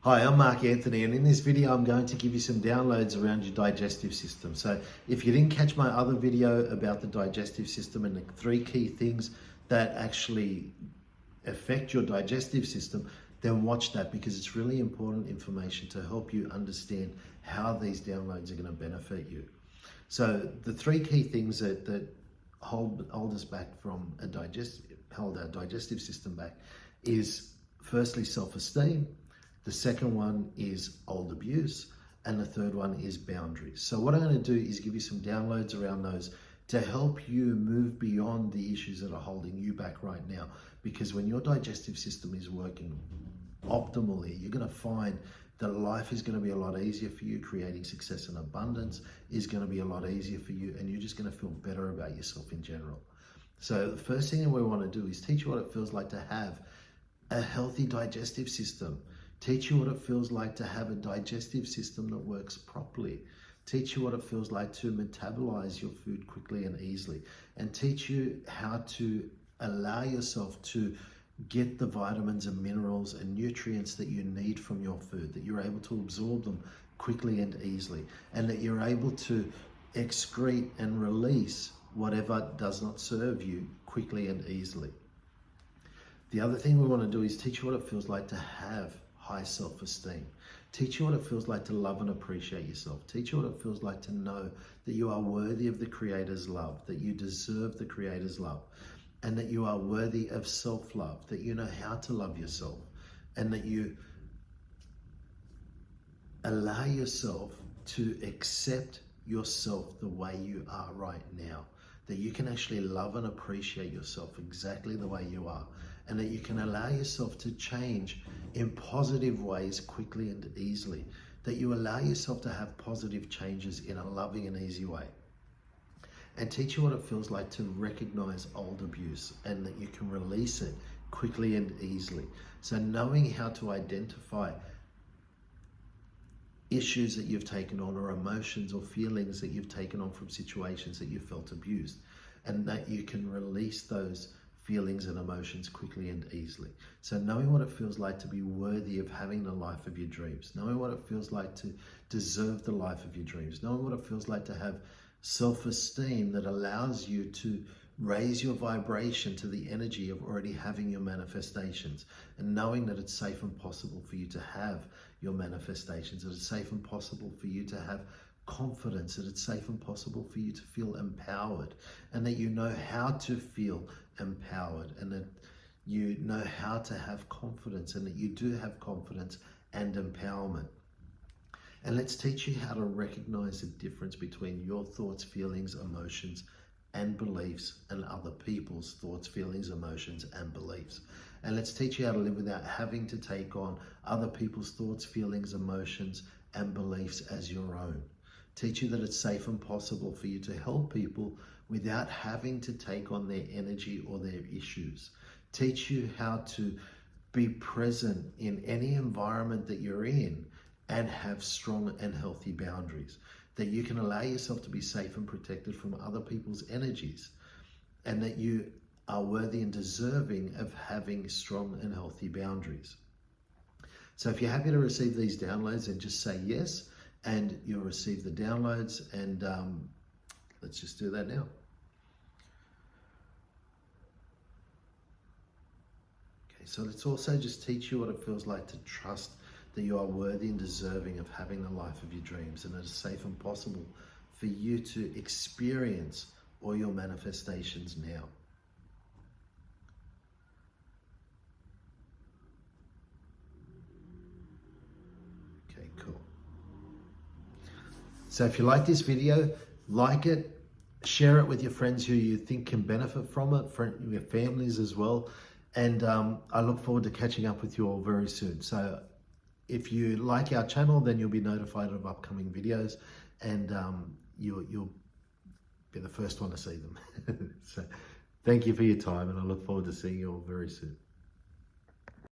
Hi, I'm Mark Anthony, and in this video I'm going to give you some downloads around your digestive system. So if you didn't catch my other video about the digestive system and the 3 key things that actually affect your digestive system, then watch that, because it's really important information to help you understand how these downloads are going to benefit you. So the 3 key things that hold us back from hold our digestive system back is, firstly, self-esteem. The second one is old abuse, and the third one is boundaries. So what I'm going to do is give you some downloads around those to help you move beyond the issues that are holding you back right now. Because when your digestive system is working optimally, you're going to find that life is going to be a lot easier for you. Creating success and abundance is going to be a lot easier for you, and you're just going to feel better about yourself in general. So the first thing that we want to do is teach you what it feels like to have a healthy digestive system. Teach you what it feels like to have a digestive system that works properly. Teach you what it feels like to metabolize your food quickly and easily. And teach you how to allow yourself to get the vitamins and minerals and nutrients that you need from your food, that you're able to absorb them quickly and easily, and that you're able to excrete and release whatever does not serve you quickly and easily. The other thing we want to do is teach you what it feels like to have high self-esteem. Teach you what it feels like to love and appreciate yourself. Teach you what it feels like to know that you are worthy of the Creator's love, that you deserve the Creator's love, and that you are worthy of self-love, that you know how to love yourself, and that you allow yourself to accept yourself the way you are right now, that you can actually love and appreciate yourself exactly the way you are, and that you can allow yourself to change in positive ways quickly and easily, that you allow yourself to have positive changes in a loving and easy way. And teach you what it feels like to recognize old abuse, and that you can release it quickly and easily. So knowing how to identify issues that you've taken on, or emotions or feelings that you've taken on from situations that you felt abused, and that you can release those feelings and emotions quickly and easily. So knowing what it feels like to be worthy of having the life of your dreams, knowing what it feels like to deserve the life of your dreams, knowing what it feels like to have self-esteem that allows you to raise your vibration to the energy of already having your manifestations, and knowing that it's safe and possible for you to have your manifestations, that it's safe and possible for you to have confidence, that it's safe and possible for you to feel empowered, and that you know how to feel empowered, and that you know how to have confidence, and that you do have confidence and empowerment. And let's teach you how to recognize the difference between your thoughts, feelings, emotions, and beliefs, and other people's thoughts, feelings, emotions, and beliefs. And let's teach you how to live without having to take on other people's thoughts, feelings, emotions, and beliefs as your own. Teach you that it's safe and possible for you to help people without having to take on their energy or their issues. Teach you how to be present in any environment that you're in and have strong and healthy boundaries, that you can allow yourself to be safe and protected from other people's energies, and that you are worthy and deserving of having strong and healthy boundaries. So if you're happy to receive these downloads, then just say yes, and you'll receive the downloads. And let's just do that now. Okay, so let's also just teach you what it feels like to trust that you are worthy and deserving of having the life of your dreams, and that it's safe and possible for you to experience all your manifestations now. Okay, cool. So if you like this video, like it, share it with your friends who you think can benefit from it, your families as well. And I look forward to catching up with you all very soon. So if you like our channel, then you'll be notified of upcoming videos, and you'll be the first one to see them. So thank you for your time, and I look forward to seeing you all very soon.